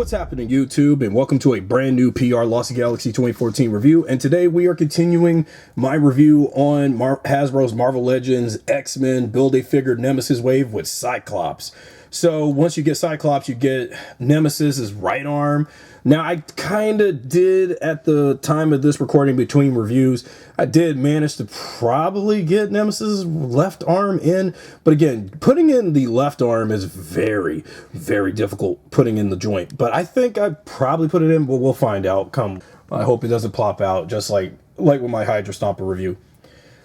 What's happening, YouTube, and welcome to a brand new PRLostGalaxy2014 review. And today we are continuing my review on Hasbro's Marvel Legends X-Men Build-A-Figure Nemesis wave with Cyclops. So once you get Cyclops, you get Nemesis's right arm. Now, I kind of did, at the time of this recording between reviews, I did manage to probably get Nemesis's left arm in. But again, putting in the left arm is very, very difficult, putting in the joint. But I think I probably put it in, but we'll find out. I hope it doesn't plop out, just like with my Hydra Stomper review.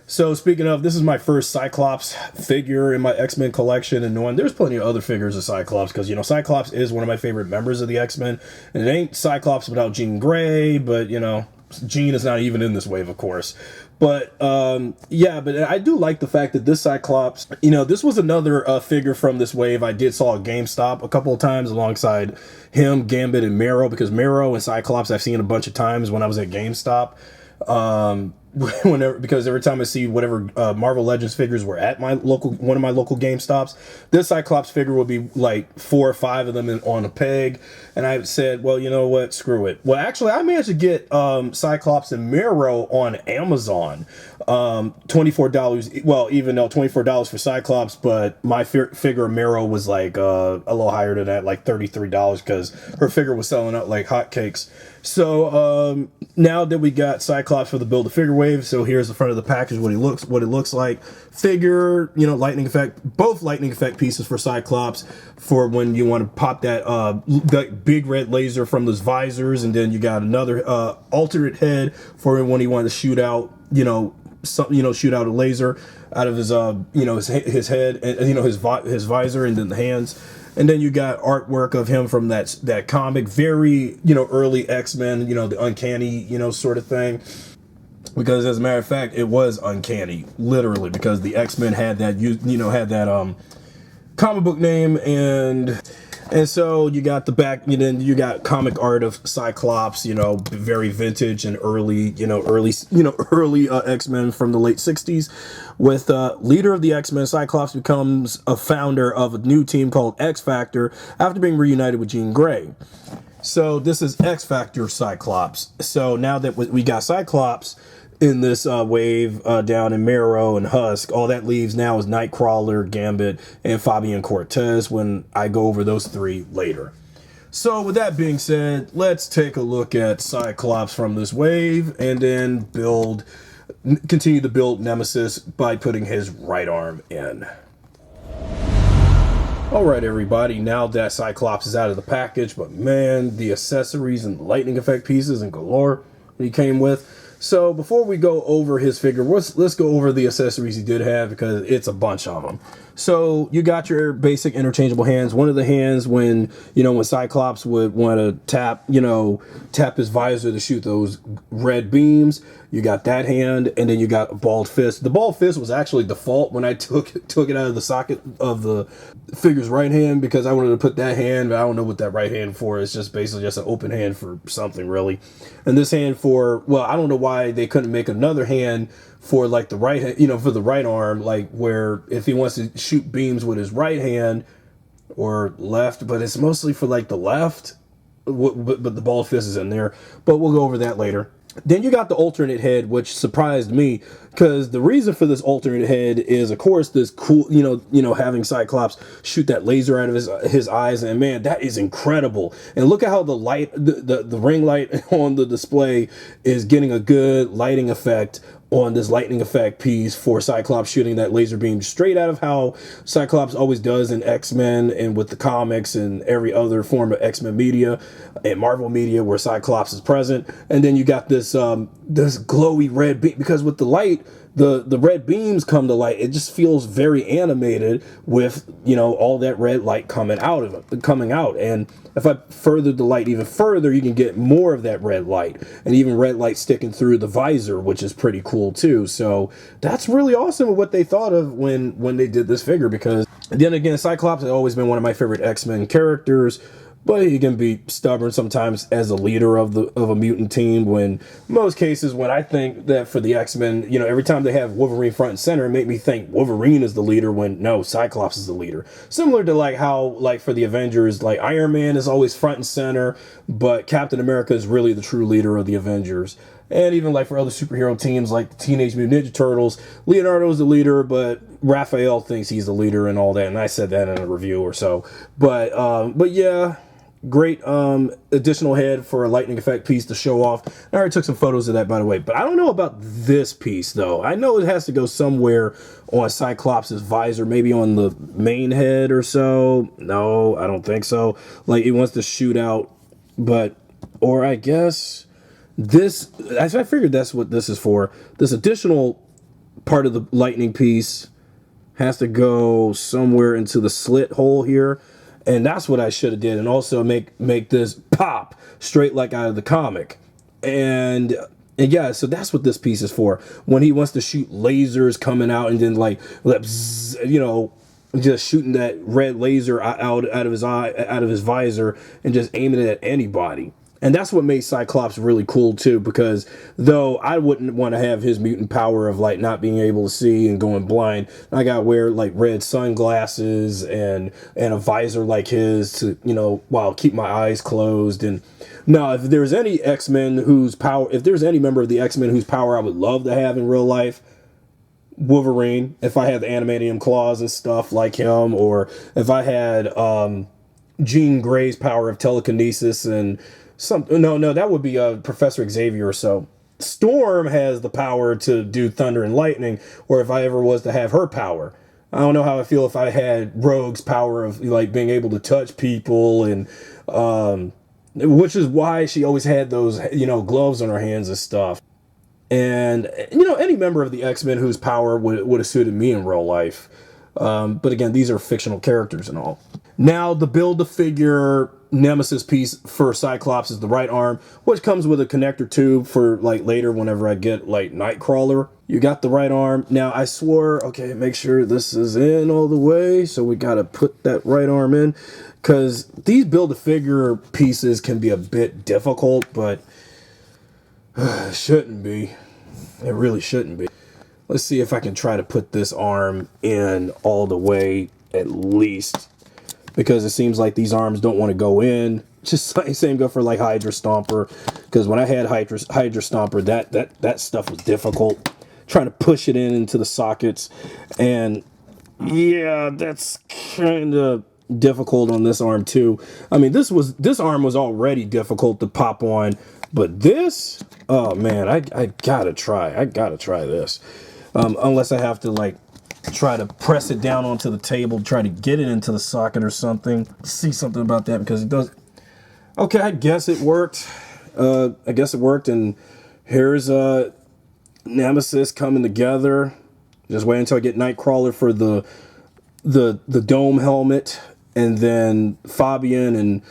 So speaking of, this is my first Cyclops figure in my X-Men collection, and knowing there's plenty of other figures of Cyclops, because, you know, Cyclops is one of my favorite members of the X-Men, and it ain't Cyclops without Jean Grey, but, you know, Jean is not even in this wave, of course. But, yeah, but I do like the fact that this Cyclops, you know, this was another figure from this wave I did saw at GameStop a couple of times alongside him, Gambit, and Marrow, because Marrow and Cyclops I've seen a bunch of times when I was at GameStop. Because every time I see whatever Marvel Legends figures were at one of my local GameStops, this Cyclops figure would be like 4 or 5 of them on a peg, and I said, well, you know what, screw it. Well, actually, I managed to get Cyclops and Marrow on Amazon, $24. Well, even though $24 for Cyclops, but my figure of Marrow was like a little higher than that, like $33, because her figure was selling out like hotcakes. So now that we got Cyclops for the Build-A-Figure wave, so here's the front of the package, what it looks like. Figure, you know, lightning effect, both lightning effect pieces for Cyclops for when you want to pop that big red laser from those visors, and then you got another alternate head for when he wanted to shoot out, shoot out a laser out of his his head, and his visor, and then the hands. And then you got artwork of him from that comic, very, early X-Men, the uncanny, sort of thing. Because as a matter of fact, it was uncanny, literally, because the X-Men had that, comic book name, and so you got the back, then you got comic art of Cyclops, very vintage and early X-Men from the late 60s. With leader of the X-Men, Cyclops becomes a founder of a new team called X-Factor after being reunited with Jean Grey. So this is X-Factor Cyclops. So now that we got Cyclops in this wave down in Marrow and Husk, all that leaves now is Nightcrawler, Gambit, and Fabian Cortez when I go over those 3 later. So with that being said, let's take a look at Cyclops from this wave and then continue to build Nemesis by putting his right arm in. Alright everybody, now that Cyclops is out of the package, but man, the accessories and lightning effect pieces and galore that he came with. So before we go over his figure, let's go over the accessories he did have, because it's a bunch of them. So you got your basic interchangeable hands. One of the hands when Cyclops would want to tap his visor to shoot those red beams, you got that hand, and then you got a balled fist. The balled fist was actually default when I took it out of the socket of the figure's right hand, because I wanted to put that hand, but I don't know what that right hand for. It's just basically just an open hand for something, really. And this hand for, well, I don't know why they couldn't make another hand for like the right hand, for the right arm, like where if he wants to shoot beams with his right hand or left, but it's mostly for like the left, but the ball fist is in there, but we'll go over that later. Then you got the alternate head, which surprised me, because the reason for this alternate head is, of course, this cool, having Cyclops shoot that laser out of his eyes, and man, that is incredible. And look at how the light, the ring light on the display is getting a good lighting effect on this lightning effect piece for Cyclops shooting that laser beam straight out of how Cyclops always does in X-Men and with the comics and every other form of X-Men media and Marvel media where Cyclops is present. And then you got this this glowy red beam, because with the light, the red beams come to light. It just feels very animated with, all that red light coming out. And if I further the light even further, you can get more of that red light, and even red light sticking through the visor, which is pretty cool too. So that's really awesome what they thought of when they did this figure, because then again, Cyclops has always been one of my favorite X-Men characters. But he can be stubborn sometimes as a leader of a mutant team. When most cases, when I think that for the X-Men, you know, every time they have Wolverine front and center, it make me think Wolverine is the leader when no, Cyclops is the leader. Similar to like how like for the Avengers, like Iron Man is always front and center, but Captain America is really the true leader of the Avengers. And even like for other superhero teams like the Teenage Mutant Ninja Turtles, Leonardo is the leader, but Raphael thinks he's the leader and all that. And I said that in a review or so. But yeah. Great additional head for a lightning effect piece to show off. I already took some photos of that, by the way. But I don't know about this piece, though. I know it has to go somewhere on Cyclops' visor, maybe on the main head or so. No, I don't think so. Like, he wants to shoot out, but... Or I guess this... I figured that's what this is for. This additional part of the lightning piece has to go somewhere into the slit hole here. And that's what I should have did, and also make this pop straight like out of the comic. And yeah, so that's what this piece is for. When he wants to shoot lasers coming out, and then like, you know, just shooting that red laser out of his eye, out of his visor, and just aiming it at anybody. And that's what made Cyclops really cool too, because though I wouldn't want to have his mutant power of like not being able to see and going blind, I gotta wear like red sunglasses and a visor like his to, you know, while keep my eyes closed. And now, if there's any X-Men whose power, if there's any member of the X-Men whose power I would love to have in real life, Wolverine. If I had the adamantium claws and stuff like him, or if I had Jean Grey's power of telekinesis and no, that would be Professor Xavier or so. Storm has the power to do thunder and lightning, or if I ever was to have her power. I don't know how I feel if I had Rogue's power of like being able to touch people, and which is why she always had those, you know, gloves on her hands and stuff. And, you know, any member of the X-Men whose power would have suited me in real life. But again, these are fictional characters and all. Now, the Build-A-Figure Nemesis piece for Cyclops is the right arm, which comes with a connector tube for like later whenever I get like Nightcrawler. You got the right arm. Now, I swore, okay, make sure this is in all the way. So we got to put that right arm in, because these Build-A-Figure pieces can be a bit difficult, but it shouldn't be. It really shouldn't be. Let's see if I can try to put this arm in all the way at least, because it seems like these arms don't want to go in. Just like same go for like Hydra Stomper, because when I had Hydra Stomper, that stuff was difficult. Trying to push it into the sockets, and yeah, that's kind of difficult on this arm too. I mean, this arm was already difficult to pop on, but this, oh man, I gotta try this. Unless I have to like try to press it down onto the table, try to get it into the socket or something. See something about that, because it does. Okay, I guess it worked. And here's Nemesis coming together. Just wait until I get Nightcrawler for the dome helmet, and then Fabian and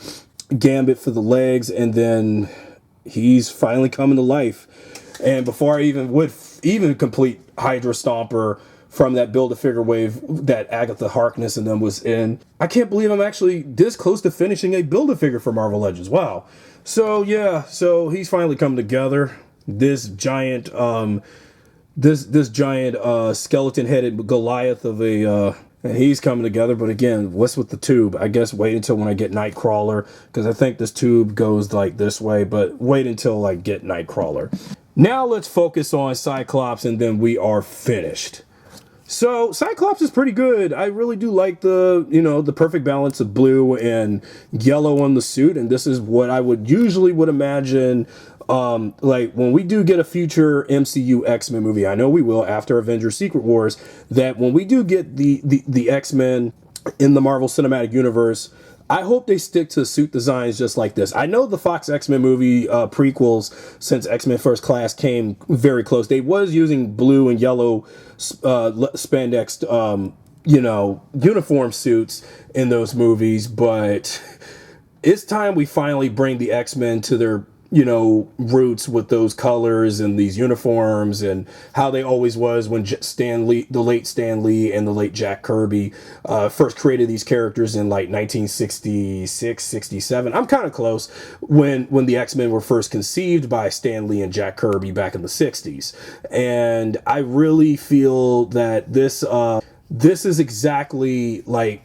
Gambit for the legs, and then he's finally coming to life. And before I even complete Hydra Stomper from that Build-A-Figure wave that Agatha Harkness and them was in, I can't believe I'm actually this close to finishing a Build-A-Figure for Marvel Legends. Wow. So yeah, so he's finally come together. This giant skeleton-headed Goliath of a and he's coming together. But again, what's with the tube? I guess wait until when I get Nightcrawler, because I think this tube goes like this way, but wait until I get Nightcrawler. Now let's focus on Cyclops, and then we are finished. So Cyclops is pretty good. I really do like the perfect balance of blue and yellow on the suit, and this is what I would imagine. Like when we do get a future MCU X-Men movie, I know we will after Avengers Secret Wars, that when we do get the X-Men in the Marvel Cinematic Universe, I hope they stick to suit designs just like this. I know the Fox X-Men movie prequels, since X-Men First Class came very close, they was using blue and yellow spandex uniform suits in those movies, but it's time we finally bring the X-Men to their you know, roots with those colors and these uniforms and how they always was when Stan Lee, the late Stan Lee and the late Jack Kirby first created these characters in like 1966, 67. I'm kind of close when the X-Men were first conceived by Stan Lee and Jack Kirby back in the 60s. And I really feel that this is exactly like,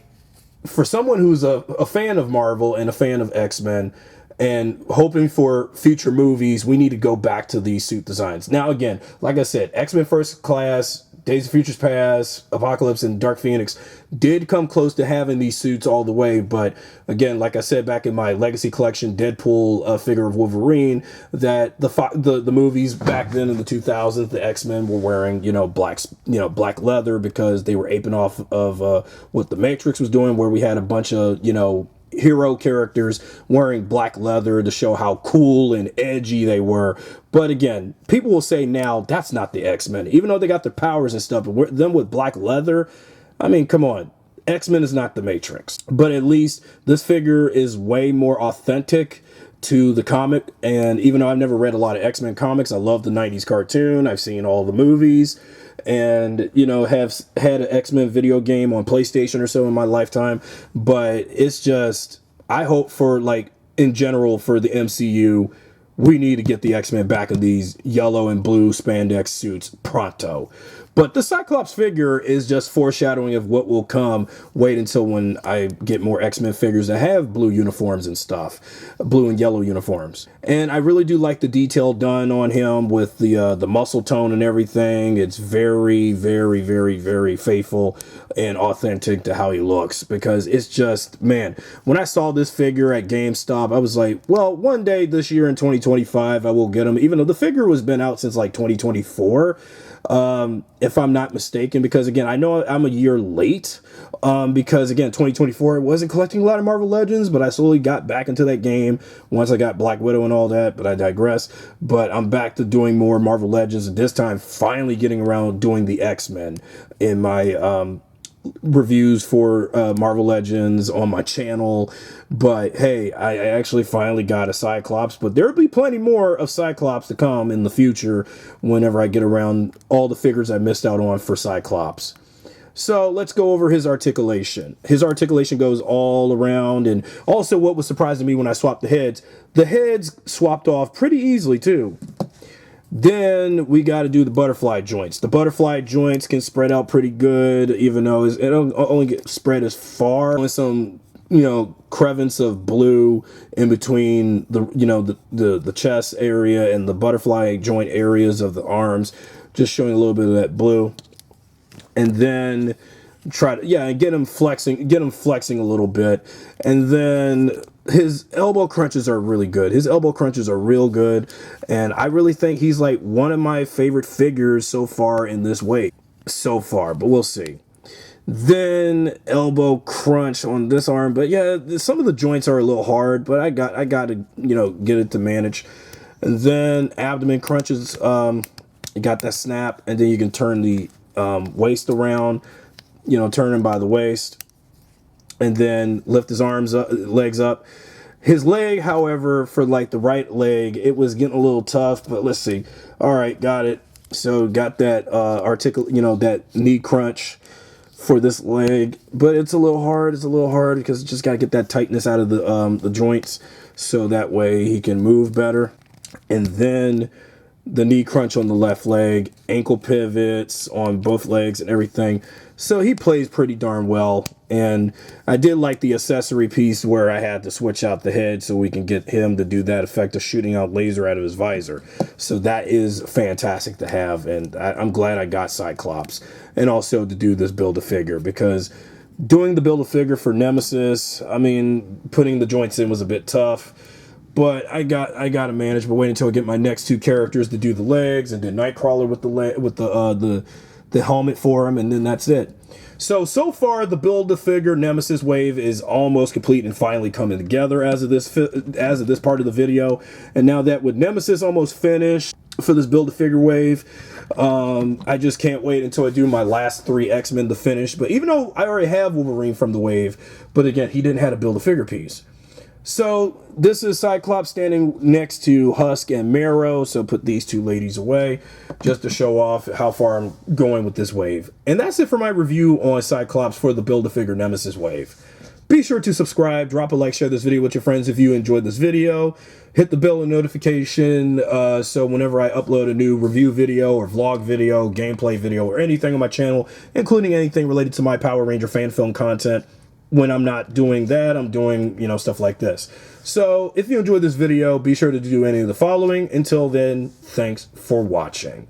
for someone who's a fan of Marvel and a fan of X-Men and hoping for future movies, we need to go back to these suit designs. Now, again, like I said, X-Men First Class, Days of Futures Past, Apocalypse, and Dark Phoenix did come close to having these suits all the way. But again, like I said back in my Legacy collection, Deadpool figure of Wolverine, that the movies back then in the 2000s, the X-Men were wearing, you know, black leather because they were aping off of what the Matrix was doing, where we had a bunch of, you know, hero characters wearing black leather to show how cool and edgy they were. But again, people will say now that's not the X-Men, even though they got their powers and stuff. But them with black leather, I mean, come on, X-Men is not the Matrix. But at least this figure is way more authentic to the comic. And even though I've never read a lot of X-Men comics, I love the 90s cartoon. I've seen all the movies, and, you know, have had an X-Men video game on PlayStation or so in my lifetime. But it's just, I hope for, like, in general for the MCU, we need to get the X-Men back in these yellow and blue spandex suits pronto. But the Cyclops figure is just foreshadowing of what will come. Wait until when I get more X-Men figures that have blue uniforms and stuff. Blue and yellow uniforms. And I really do like the detail done on him with the muscle tone and everything. It's very, very, very, very faithful and authentic to how he looks. Because it's just, man, when I saw this figure at GameStop, I was like, well, one day this year in 2025, I will get him. Even though the figure was been out since like 2024. If I'm not mistaken, because again, I know I'm a year late, because again, 2024, I wasn't collecting a lot of Marvel Legends, but I slowly got back into that game once I got Black Widow and all that, but I digress. But I'm back to doing more Marvel Legends, and this time finally getting around doing the X-Men in my, reviews for Marvel Legends on my channel. But hey, I actually finally got a Cyclops, but there'll be plenty more of Cyclops to come in the future whenever I get around all the figures I missed out on for Cyclops. So let's go over his articulation. His articulation goes all around, and also what was surprising me when I swapped the heads swapped off pretty easily too. Then we got to do the butterfly joints. The butterfly joints can spread out pretty good, even though it don't only get spread as far. With some, you know, crevice of blue in between the, you know, the chest area and the butterfly joint areas of the arms, just showing a little bit of that blue. And then try to, yeah, get him flexing a little bit. And then his elbow crunches are really good. His elbow crunches are real good. And I really think he's like one of my favorite figures so far in this wave. So far, but we'll see. Then elbow crunch on this arm. But yeah, some of the joints are a little hard, but I got to, you know, get it to manage. And then abdomen crunches, you got that snap, and then you can turn the waist around, you know, turn him by the waist, and then lift his arms up, legs up. His leg, however, for like the right leg, it was getting a little tough, but let's see. All right, got it. So got that you know, that knee crunch for this leg, but it's a little hard. It's a little hard because you just got to get that tightness out of the joints, so that way he can move better. And then the knee crunch on the left leg, ankle pivots on both legs and everything. So he plays pretty darn well. And I did like the accessory piece where I had to switch out the head so we can get him to do that effect of shooting out laser out of his visor. So that is fantastic to have. And I'm glad I got Cyclops. And also to do this Build-A-Figure, because doing the Build-A-Figure for Nemesis, I mean, putting the joints in was a bit tough. But I got to manage. But wait until I get my next two characters to do the legs, and then Nightcrawler with the helmet for him, and then that's it. So far the Build-A-Figure Nemesis wave is almost complete and finally coming together as of this part of the video. And now that with Nemesis almost finished for this Build-A-Figure wave, I just can't wait until I do my last 3 X-Men to finish. But even though I already have Wolverine from the wave, but again, he didn't have a Build-A-Figure piece. So this is Cyclops standing next to Husk and Marrow. So put these two ladies away just to show off how far I'm going with this wave. And that's it for my review on Cyclops for the Build-A-Figure Nemesis wave. Be sure to subscribe, drop a like, share this video with your friends if you enjoyed this video. Hit the bell and notification so whenever I upload a new review video or vlog video, gameplay video, or anything on my channel, including anything related to my Power Ranger fan film content, when I'm not doing that, I'm doing, you know, stuff like this. So if you enjoyed this video, be sure to do any of the following. Until then, thanks for watching.